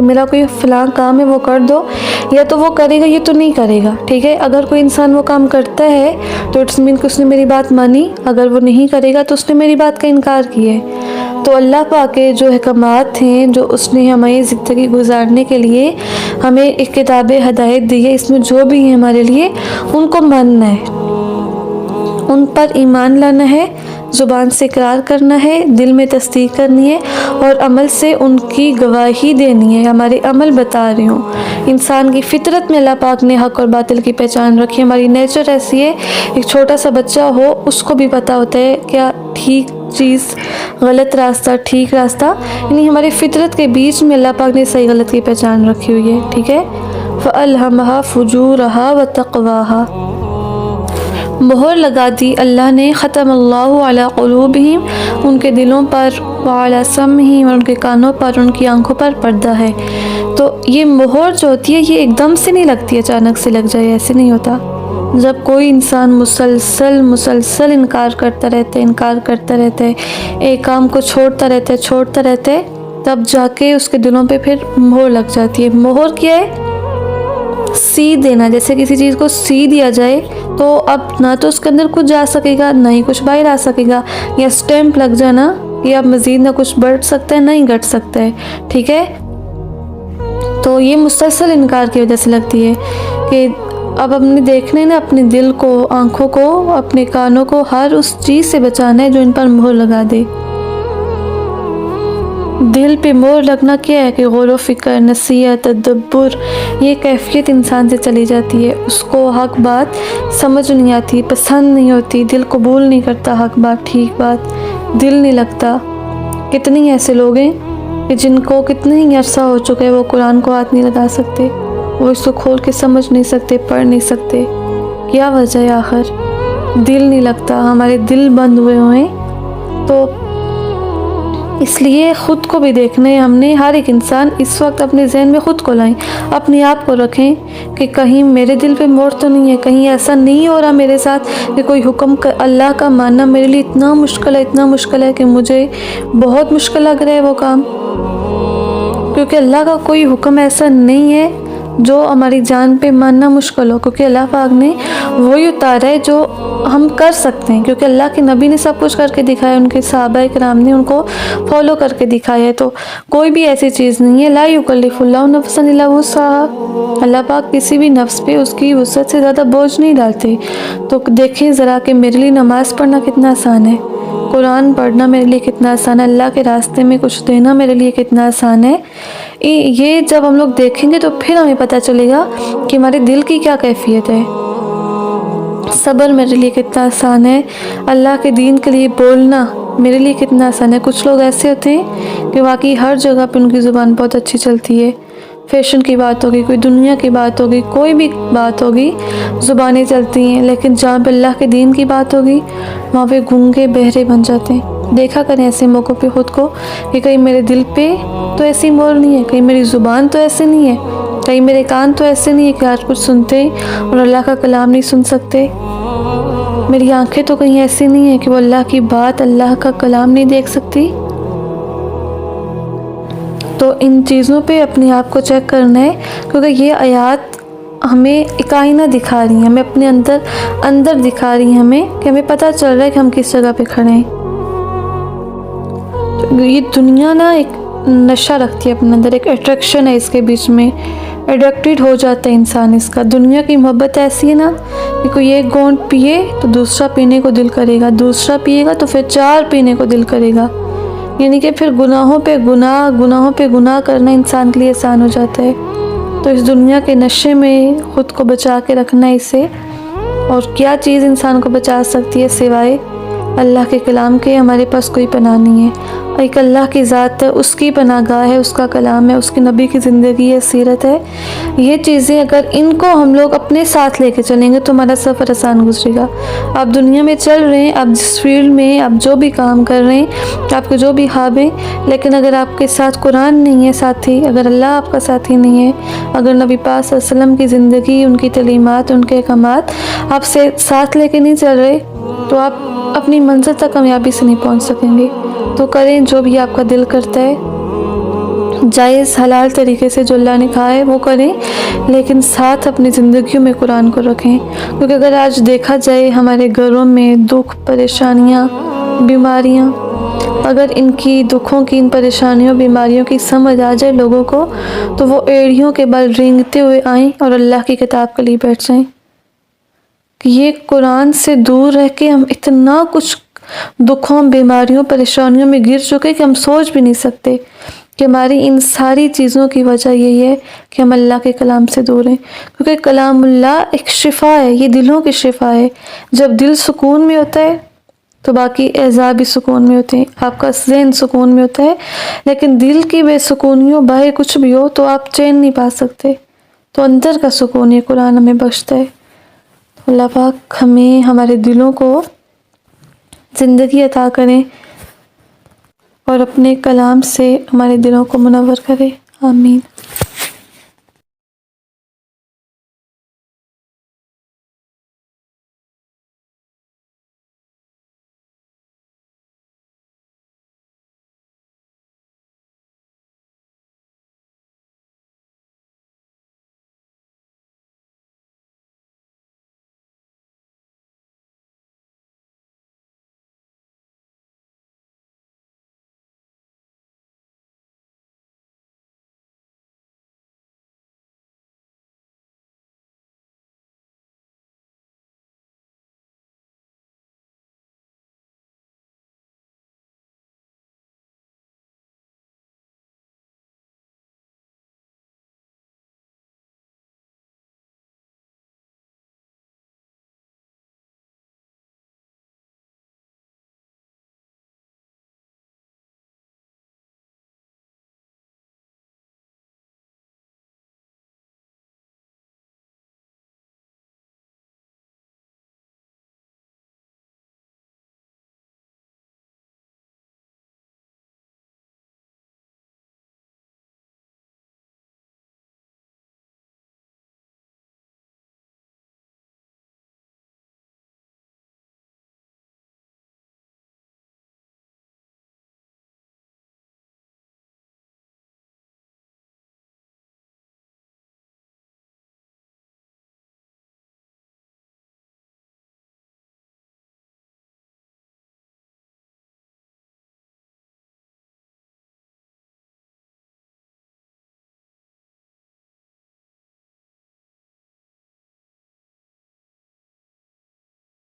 کہ میرا کوئی فلاں کام ہے وہ کر دو، یا تو وہ کرے گا یا تو نہیں کرے گا، ٹھیک ہے۔ اگر کوئی انسان وہ کام کرتا ہے تو اٹس مین کہ اس نے میری بات مانی، اگر وہ نہیں کرے گا تو اس نے میری بات کا انکار کیا ہے۔ تو اللہ پاک کے جو احکامات ہیں، جو اس نے ہمیں زندگی گزارنے کے لیے ہمیں ایک کتاب ہدایت دی ہے، اس میں جو بھی ہیں ہمارے لیے ان کو ماننا ہے، ان پر ایمان لانا ہے، زبان سے اقرار کرنا ہے، دل میں تصدیق کرنی ہے، اور عمل سے ان کی گواہی دینی ہے۔ ہمارے عمل بتا رہے ہوں۔ انسان کی فطرت میں اللہ پاک نے حق اور باطل کی پہچان رکھی، ہماری نیچر ایسی ہے۔ ایک چھوٹا سا بچہ ہو اس کو بھی پتہ ہوتا ہے کیا ٹھیک چیز، غلط راستہ، ٹھیک راستہ، یعنی ہماری فطرت کے بیچ میں اللہ پاک نے صحیح غلط کی پہچان رکھی ہوئی ہے، ٹھیک ہے۔ فَأَلْهَمَهَا فُجُورَهَا وَتَقْوَاهَا، مہر لگا دی اللہ نے، ختم اللہ علی قلوبہم، ان کے دلوں پر، وعلی سمعہم، اور ان کے کانوں پر، ان کی آنکھوں پر پردہ ہے۔ تو یہ مہر جو ہوتی ہے یہ ایک دم سے نہیں لگتی، اچانک سے لگ جائے، ایسے نہیں ہوتا۔ جب کوئی انسان مسلسل انکار کرتا رہتا ہے، ایک کام کو چھوڑتا رہتا ہے، تب جا کے اس کے دلوں پہ پھر مہر لگ جاتی ہے۔ مہر کیا ہے؟ سی دینا، جیسے کسی چیز کو سی دیا جائے تو اب نہ تو اس کے اندر کچھ جا سکے گا، نہ ہی کچھ باہر آ سکے گا، یا سٹیمپ لگ جانا کہ اب مزید نہ کچھ بڑھ سکتا ہے نہ ہی گھٹ سکتا ہے، ٹھیک ہے۔ تو یہ مسلسل انکار کی وجہ سے لگتی ہے کہ اب ہم نے دیکھنا ہے نا، اپنے دل کو، آنکھوں کو، اپنے کانوں کو ہر اس چیز سے بچانا ہے جو ان پر مہر لگا دے۔ دل پہ مہر لگنا کیا ہے کہ غور و فکر، نصیحت، تدبر، یہ کیفیت انسان سے چلی جاتی ہے، اس کو حق بات سمجھ نہیں آتی، پسند نہیں ہوتی، دل قبول نہیں کرتا حق بات، ٹھیک بات، دل نہیں لگتا۔ کتنی ایسے لوگ ہیں کہ جن کو کتنے ہی عرصہ ہو چکے وہ قرآن کو ہاتھ نہیں لگا سکتے، وہ اس کو کھول کے سمجھ نہیں سکتے، پڑھ نہیں سکتے۔ کیا وجہ ہے آخر؟ دل نہیں لگتا، ہمارے دل بند ہوئے ہیں۔ تو اس لیے خود کو بھی دیکھنا ہے ہم نے، ہر ایک انسان اس وقت اپنے ذہن میں خود کو لائیں، اپنے آپ کو رکھیں کہ کہیں میرے دل پہ مہر تو نہیں ہے، کہیں ایسا نہیں ہو رہا میرے ساتھ کہ کوئی حکم اللہ کا ماننا میرے لیے اتنا مشکل ہے کہ مجھے بہت مشکل لگ رہا ہے وہ کام، کیونکہ اللہ کا کوئی حکم ایسا نہیں ہے جو ہماری جان پہ ماننا مشکل ہو، کیونکہ اللہ پاک نے وہی اتارا ہے جو ہم کر سکتے ہیں، کیونکہ اللہ کے نبی نے سب کچھ کر کے دکھایا، ان کے صحابہ کرام نے ان کو فالو کر کے دکھایا ہے۔ تو کوئی بھی ایسی چیز نہیں ہے، لا یکلف اللہ نفسا الا وسعها، اللہ پاک کسی بھی نفس پہ اس کی وسعت سے زیادہ بوجھ نہیں ڈالتے۔ تو دیکھیں ذرا کہ میرے لیے نماز پڑھنا کتنا آسان ہے، قرآن پڑھنا میرے لیے کتنا آسان ہے، اللہ کے راستے میں کچھ دینا میرے لیے کتنا آسان ہے۔ یہ جب ہم لوگ دیکھیں گے تو پھر ہمیں پتہ چلے گا کہ ہمارے دل کی کیا کیفیت ہے۔ صبر میرے لیے کتنا آسان ہے، اللہ کے دین کے لیے بولنا میرے لیے کتنا آسان ہے۔ کچھ لوگ ایسے ہوتے ہیں کہ واقعی ہر جگہ پہ ان کی زبان بہت اچھی چلتی ہے، فیشن کی بات ہوگی، کوئی دنیا کی بات ہوگی، کوئی بھی بات ہوگی، زبانیں چلتی ہیں، لیکن جہاں پہ اللہ کے دین کی بات ہوگی وہاں پہ گونگے بہرے بن جاتے ہیں۔ دیکھا کریں ایسے موقعوں پہ خود کو کہ کہیں میرے دل پہ تو ایسی مہر نہیں ہے، کہیں میری زبان تو ایسے نہیں ہے، کہیں میرے کان تو ایسے نہیں ہے کہ ہر کچھ سنتے اور اللہ کا کلام نہیں سن سکتے، میری آنکھیں تو کہیں ایسی نہیں ہیں کہ وہ اللہ کی بات، اللہ کا کلام نہیں دیکھ سکتی۔ تو ان چیزوں پہ اپنے آپ کو چیک کرنا ہے، کیونکہ یہ آیات ہمیں ایک آئینہ دکھا رہی ہیں، ہمیں اپنے اندر دکھا رہی ہیں، ہمیں کہ ہمیں پتہ چل رہا ہے کہ ہم کس جگہ پہ کھڑے ہیں۔ یہ دنیا نا ایک نشہ رکھتی ہے اپنے اندر، ایک اٹریکشن ہے اس کے بیچ میں، ایڈکٹیڈ ہو جاتا ہے انسان اس کا۔ دنیا کی محبت ایسی ہے نا کہ کوئی ایک گھونٹ پیے تو دوسرا پینے کو دل کرے گا، دوسرا پیے گا تو پھر 4 پینے کو دل کرے گا، یعنی کہ پھر گناہوں پہ گناہ کرنا انسان کے لیے آسان ہو جاتا ہے۔ تو اس دنیا کے نشے میں خود کو بچا کے رکھنا اسے، اور کیا چیز انسان کو بچا سکتی ہے سوائے اللہ کے کلام کے؟ ہمارے پاس کوئی پناہ نہیں ہے، ایک اللہ کی ذات ہے، اس کی پناہ گاہ ہے، اس کا کلام ہے، اس کے نبی کی زندگی ہے، سیرت ہے۔ یہ چیزیں اگر ان کو ہم لوگ اپنے ساتھ لے کے چلیں گے تو ہمارا سفر آسان گزرے گا۔ آپ دنیا میں چل رہے ہیں، آپ جس فیلڈ میں ہیں، آپ جو بھی کام کر رہے ہیں، آپ کے جو بھی خواب ہیں، لیکن اگر آپ کے ساتھ قرآن نہیں ہے ساتھی، اگر اللہ آپ کا ساتھی نہیں ہے، اگر نبی پاک صلی اللہ علیہ وسلم کی زندگی، ان کی تعلیمات، ان کے احکامات آپ سے ساتھ لے کے نہیں چل رہے، تو آپ اپنی منزل تک کامیابی سے نہیں پہنچ سکیں گے۔ تو کریں جو بھی آپ کا دل کرتا ہے، جائز حلال طریقے سے جو اللہ نے کہا ہے وہ کریں، لیکن ساتھ اپنی زندگیوں میں قرآن کو رکھیں، کیونکہ اگر آج دیکھا جائے ہمارے گھروں میں دکھ، پریشانیاں، بیماریاں، اگر ان کی دکھوں کی، ان پریشانیوں، بیماریوں کی سمجھ آ جائے لوگوں کو، تو وہ ایڑیوں کے بل رینگتے ہوئے آئیں اور اللہ کی کتاب کے لیے بیٹھ جائیں کہ یہ قرآن سے دور رہ کے ہم اتنا کچھ دکھوں، بیماریوں، پریشانیوں میں گر چکے کہ ہم سوچ بھی نہیں سکتے کہ ہماری ان ساری چیزوں کی وجہ یہی ہے کہ ہم اللہ کے کلام سے دور ہیں، کیونکہ کلام اللہ ایک شفا ہے، یہ دلوں کی شفا ہے۔ جب دل سکون میں ہوتا ہے تو باقی اعضاء بھی سکون میں ہوتے ہیں، آپ کا ذہن سکون میں ہوتا ہے، لیکن دل کی بے سکونی ہو، باہر کچھ بھی ہو تو آپ چین نہیں پا سکتے، تو اندر کا سکون یہ قرآن ہمیں بخشتا ہے۔ اللہ پاک ہمیں ہمارے دلوں کو زندگی عطا کریں اور اپنے کلام سے ہمارے دلوں کو منور کرے، آمین۔